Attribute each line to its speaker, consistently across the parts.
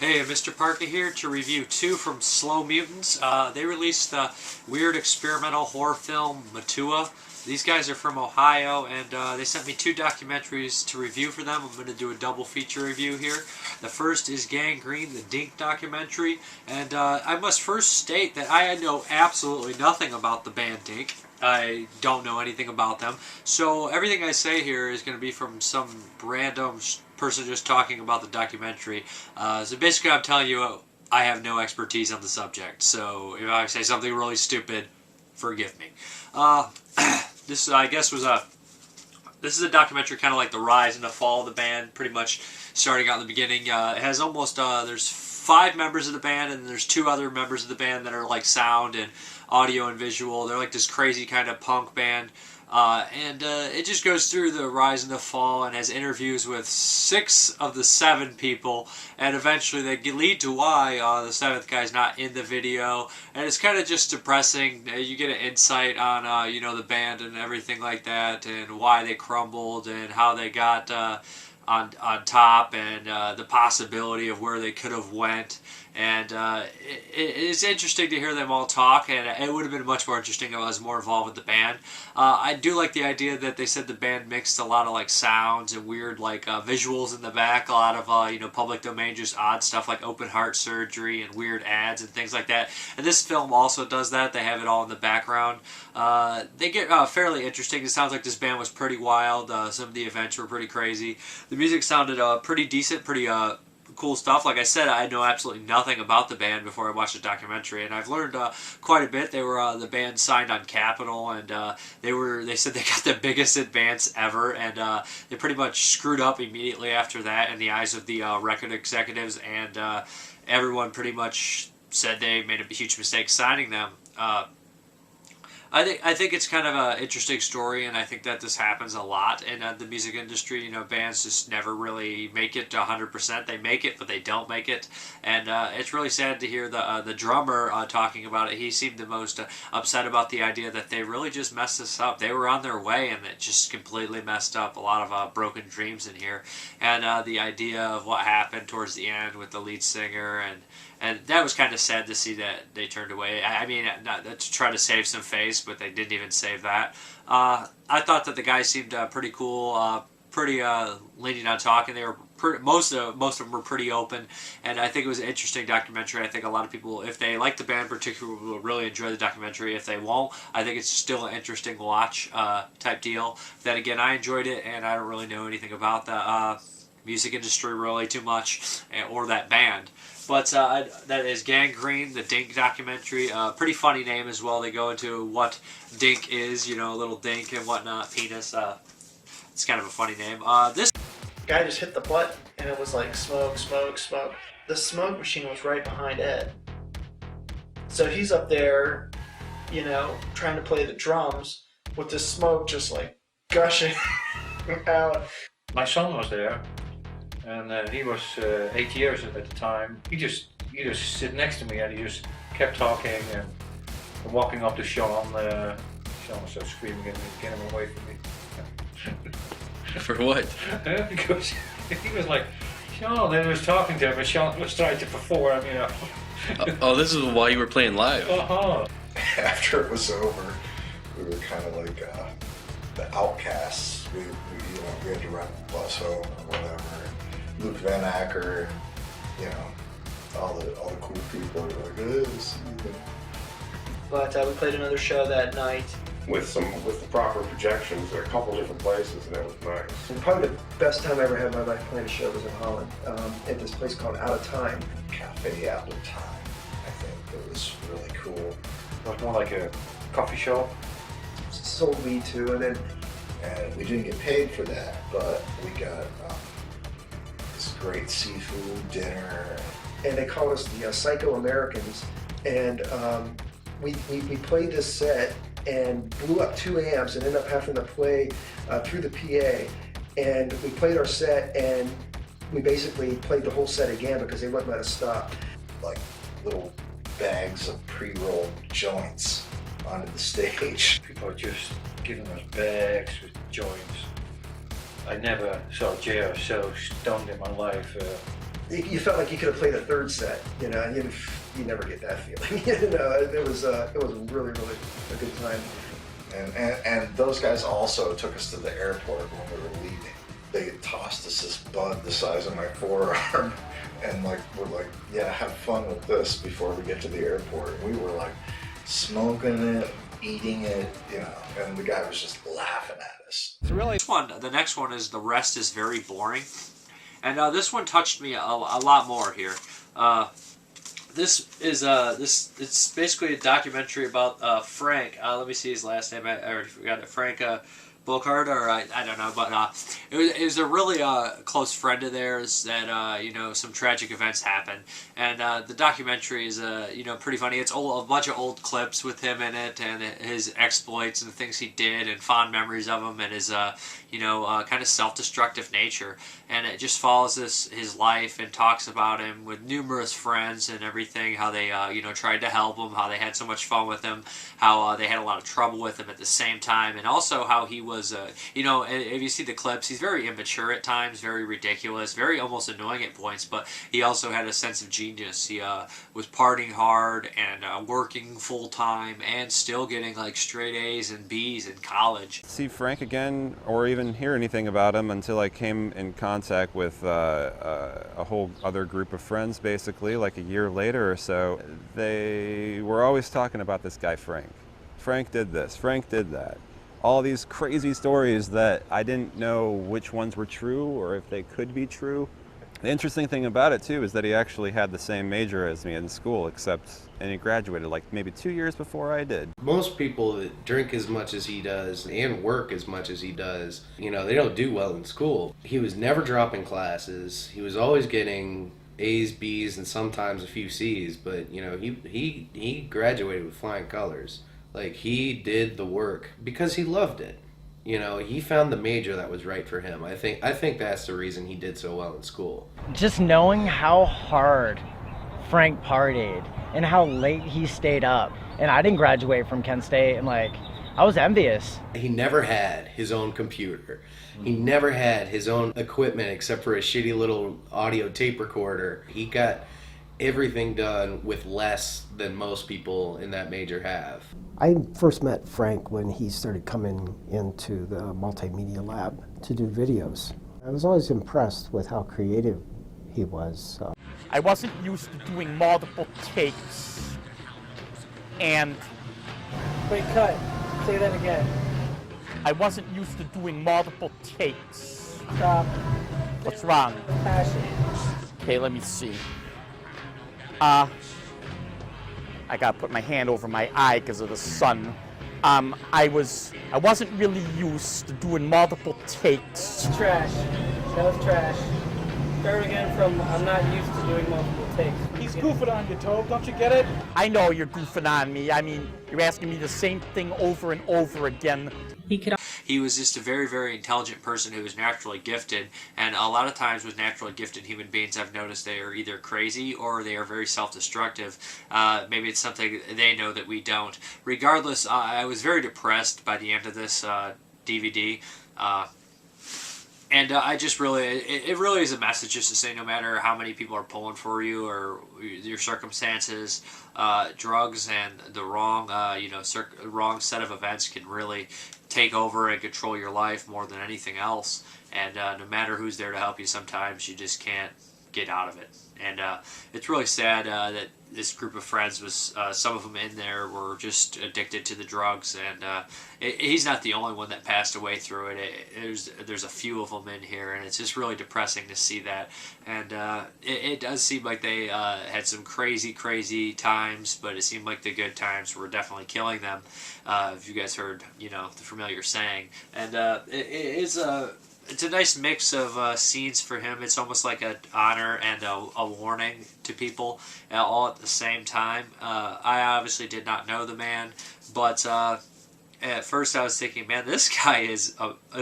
Speaker 1: Hey, Mrparka here to review two from Slow Mutants. They released the weird experimental horror film Matua. These guys are from Ohio, and they sent me two documentaries to review for them. I'm going to do a double feature review here. The first is Gangrene, the Dink Documentary, and I must first state that I know absolutely nothing about the band Dink. I don't know anything about them, so everything I say here is going to be from some random person just talking about the documentary. So basically I'm telling you I have no expertise on the subject, so if I say something really stupid, forgive me. This I guess this is a documentary kind of like the rise and the fall of the band, pretty much starting out in the beginning. It has almost there's 5 members of the band, and there's 2 other members of the band that are like sound and audio and visual. They're like this crazy kind of punk band, and it just goes through the rise and the fall and has interviews with 6 of the 7 people, and eventually they lead to why the 7th guy's not in the video, and it's kind of just depressing. You get an insight on you know, the band and everything like that, and why they crumbled and how they got on top, and the possibility of where they could have went. And it's interesting to hear them all talk, and it would have been much more interesting if I was more involved with the band. I do like the idea that they said the band mixed a lot of like sounds and weird like visuals in the back, a lot of you know, public domain, just odd stuff like open heart surgery and weird ads and things like that. And this film also does that. They have it all in the background. They get fairly interesting. It sounds like this band was pretty wild. Some of the events were pretty crazy. The music sounded pretty decent, pretty cool stuff. Like I said, I know absolutely nothing about the band before I watched the documentary, and I've learned quite a bit. They were the band signed on Capitol, and they said they got the biggest advance ever, and they pretty much screwed up immediately after that in the eyes of the record executives, and everyone pretty much said they made a huge mistake signing them. I think it's kind of an interesting story, and I think that this happens a lot in the music industry. You know, bands just never really make it to 100%. They make it, but they don't make it, and it's really sad to hear the drummer talking about it. He seemed the most upset about the idea that they really just messed this up. They were on their way, and it just completely messed up. A lot of broken dreams in here, and the idea of what happened towards the end with the lead singer, and that was kind of sad to see that they turned away. I mean, not to try to save some face, but they didn't even save that. I thought that the guys seemed pretty cool, pretty leaning on talking. They were most of them were pretty open, and I think it was an interesting documentary. I think a lot of people, if they like the band particularly, will really enjoy the documentary. If they won't, I think it's still an interesting watch type deal. Then again, I enjoyed it, and I don't really know anything about the music industry really too much, or that band. But that is Gangrene, the Dink Documentary. Pretty funny name as well. They go into what Dink is, you know, a little dink and whatnot, penis. It's kind of a funny name. This
Speaker 2: guy just hit the button, and it was like smoke, smoke, smoke. The smoke machine was right behind Ed. So he's up there, you know, trying to play the drums with the smoke just like gushing out.
Speaker 3: My son was there. And he was 8 years at the time. He just sit next to me, and he just kept talking and walking up to Sean. Sean was so screaming at me, get him away from me.
Speaker 4: For what?
Speaker 3: Because he was like, Sean, then he was talking to him, and Sean was trying to perform, you know.
Speaker 4: Oh, this is while you were playing live?
Speaker 3: Uh-huh.
Speaker 5: After it was over, we were kind of like the outcasts. We had to rent a bus home or whatever. Luke Van Acker, you know, all the cool people were like, this.
Speaker 2: But we played another show that night.
Speaker 6: With the proper projections at a couple different places, and it was nice.
Speaker 7: And probably the best time I ever had in my life playing a show was in Holland, at this place called Out of Time.
Speaker 5: Cafe Out of Time, I think. It was really cool.
Speaker 3: It was more like a coffee shop.
Speaker 7: Sold weed too, and
Speaker 5: we didn't get paid for that, but we got this great seafood dinner.
Speaker 7: And they called us the Psycho Americans, and we played this set and blew up 2 amps and ended up having to play through the PA. And we played our set, and we basically played the whole set again because they wouldn't let us stop.
Speaker 5: Like little bags of pre-rolled joints onto the stage.
Speaker 3: People are just giving us bags with joints. I never saw J.R. so stoned in my life.
Speaker 7: you felt like you could have played a third set, you know, and you never get that feeling. You know, it was really a good time.
Speaker 5: And those guys also took us to the airport when we were leaving. They tossed us this bud the size of my forearm, and like we're like, yeah, have fun with this before we get to the airport. And we were like smoking it, eating it, you know, and the guy was just laughing at us.
Speaker 1: The next one is The Rest is Very Boring. And this one touched me a lot more here. This is it's basically a documentary about Frank. Let me see his last name. I already forgot it. Frank Bochard, or I don't know, but it was a really close friend of theirs that you know, some tragic events happened, and the documentary is you know, pretty funny. It's a bunch of old clips with him in it, and his exploits and the things he did, and fond memories of him, and his you know, kind of self-destructive nature. And it just follows his life and talks about him with numerous friends and everything, how they you know, tried to help him, how they had so much fun with him, how they had a lot of trouble with him at the same time, and also how he was you know, if you see the clips, he's very immature at times, very ridiculous, very almost annoying at points, but he also had a sense of genius. He was partying hard and working full-time and still getting like straight A's and B's in college.
Speaker 8: See Frank again or even hear anything about him until I came in contact with a whole other group of friends, basically, like a year later or so. They were always talking about this guy Frank. Frank did this, Frank did that. All these crazy stories that I didn't know which ones were true or if they could be true. The interesting thing about it too is that he actually had the same major as me in school, and he graduated like maybe 2 years before I did.
Speaker 9: Most people that drink as much as he does and work as much as he does, you know, they don't do well in school. He was never dropping classes. He was always getting A's, B's, and sometimes a few C's, but you know, he graduated with flying colors. Like, he did the work because he loved it. You know, he found the major that was right for him. I think that's the reason he did so well in school.
Speaker 10: Just knowing how hard Frank partied and how late he stayed up. And I didn't graduate from Kent State, and like, I was envious.
Speaker 9: He never had his own computer. He never had his own equipment except for a shitty little audio tape recorder. He got everything done with less than most people in that major have.
Speaker 11: I first met Frank when he started coming into the multimedia lab to do videos. I was always impressed with how creative he was.
Speaker 12: I wasn't used to doing multiple takes, and...
Speaker 10: Wait, cut. Say that again.
Speaker 12: I wasn't used to doing multiple takes.
Speaker 10: Stop.
Speaker 12: What's wrong?
Speaker 10: Passion.
Speaker 12: Okay, let me see. I gotta put my hand over my eye because of the sun. I wasn't really used to doing multiple takes.
Speaker 10: Trash. That was trash. Start again from I'm not used to doing multiple takes.
Speaker 12: He's goofing on you, Tobe. Don't you get it? I know you're goofing on me. I mean, you're asking me the same thing over and over again.
Speaker 1: He was just a very, very intelligent person who was naturally gifted, and a lot of times with naturally gifted human beings, I've noticed they are either crazy or they are very self-destructive. Maybe it's something they know that we don't. Regardless, I was very depressed by the end of this DVD. And I just really, it really is a message just to say no matter how many people are pulling for you or your circumstances, drugs and the wrong, you know, wrong set of events can really take over and control your life more than anything else. And no matter who's there to help you, sometimes you just can't get out of it. And it's really sad that this group of friends was, some of them in there were just addicted to the drugs, and he's not the only one that passed away through it. There's a few of them in here, and it's just really depressing to see that. And it does seem like they had some crazy times, but it seemed like the good times were definitely killing them. If you guys heard, you know, the familiar saying. And it's a nice mix of scenes for him. It's almost like an honor and a warning to people all at the same time. I obviously did not know the man, but at first I was thinking, man, this guy is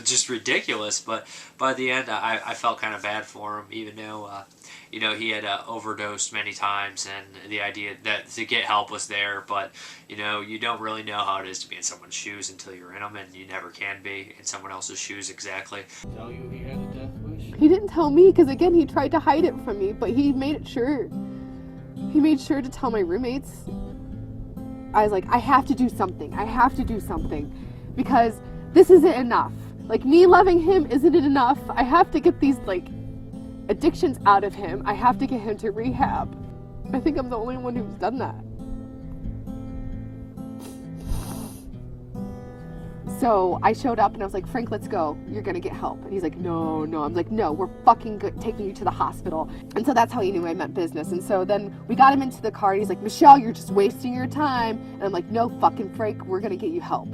Speaker 1: just ridiculous. But by the end, I felt kind of bad for him, even though you know, he had overdosed many times, and the idea that to get help was there. But you know, you don't really know how it is to be in someone's shoes until you're in them, and you never can be in someone else's shoes exactly.
Speaker 13: Tell you if you had a death wish? He didn't tell me because, again, he tried to hide it from me, but he made sure to tell my roommates. I was like, I have to do something. I have to do something because this isn't enough. Like, me loving him isn't enough. I have to get these, like, addictions out of him. I have to get him to rehab. I think I'm the only one who's done that. So I showed up and I was like, Frank, let's go. You're gonna get help. And he's like, no. I'm like, no, we're fucking taking you to the hospital. And so that's how he knew I meant business. And so then we got him into the car and he's like, Michelle, you're just wasting your time. And I'm like, no, fucking Frank, we're gonna get you help.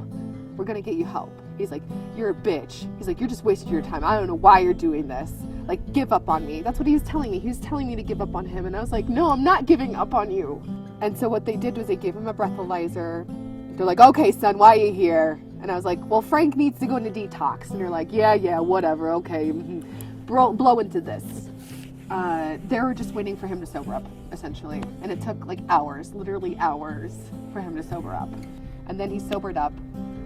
Speaker 13: We're gonna get you help. He's like, you're a bitch. He's like, you're just wasting your time. I don't know why you're doing this. Like, give up on me. That's what he was telling me. He was telling me to give up on him. And I was like, no, I'm not giving up on you. And so what they did was they gave him a breathalyzer. They're like, okay, son, why are you here? And I was like, well, Frank needs to go into detox. And they're like, yeah, whatever, okay. Blow into this. They were just waiting for him to sober up, essentially. And it took like hours, literally hours, for him to sober up. And then he sobered up.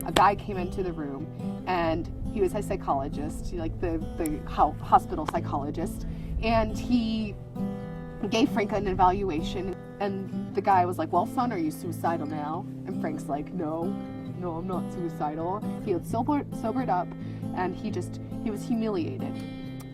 Speaker 13: A guy came into the room, and he was a psychologist, like the hospital psychologist. And he gave Frank an evaluation. And the guy was like, well, son, are you suicidal now? And Frank's like, no, I'm not suicidal. He had sobered up, and he was humiliated.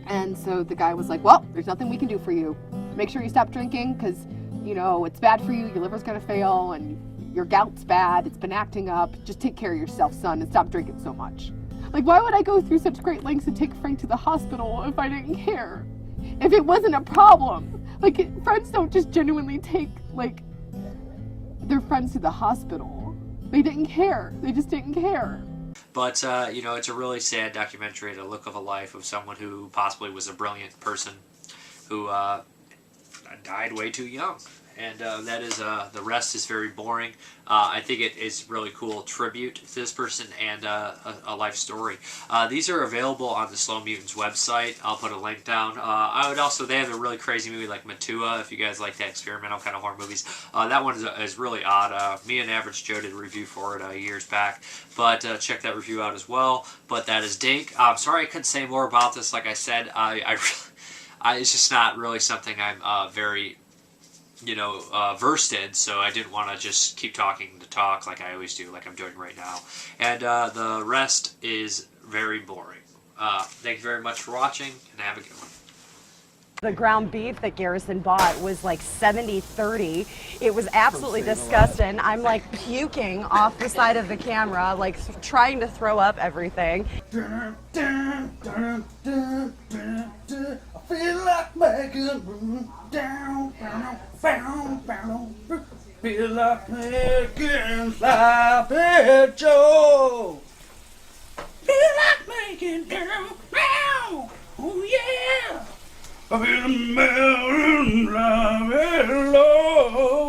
Speaker 13: And so the guy was like, well, there's nothing we can do for you. Make sure you stop drinking, because, you know, it's bad for you. Your liver's going to fail, and your gout's bad. It's been acting up. Just take care of yourself, son, and stop drinking so much. Like, why would I go through such great lengths to take Frank to the hospital if I didn't care? If it wasn't a problem? Like, friends don't just genuinely take, like, their friends to the hospital. They didn't care. They just didn't care.
Speaker 1: But, you know, it's a really sad documentary, the look of a life of someone who possibly was a brilliant person who died way too young. And that is, the rest is very boring. I think it is really cool tribute to this person and a life story. These are available on the Slow Mutants website. I'll put a link down. I would also, they have a really crazy movie like Matua, if you guys like the experimental kind of horror movies. That one is really odd. Me and Average Joe did a review for it years back, but check that review out as well. But that is Dink. I'm sorry I couldn't say more about this. Like I said, it's just not really something I'm very versed in, so I didn't want to just keep talking to talk like I always do, like I'm doing right now. And the rest is very boring. Thank you very much for watching, and have a good one.
Speaker 14: The ground beef that Garrison bought was like 70-30. It was absolutely disgusting. I'm like puking off the side of the camera, like trying to throw up everything.
Speaker 15: I feel like making down, feel like making sloppy Joe. Feel like making down, oh yeah. I feel the melon, love it, Lord.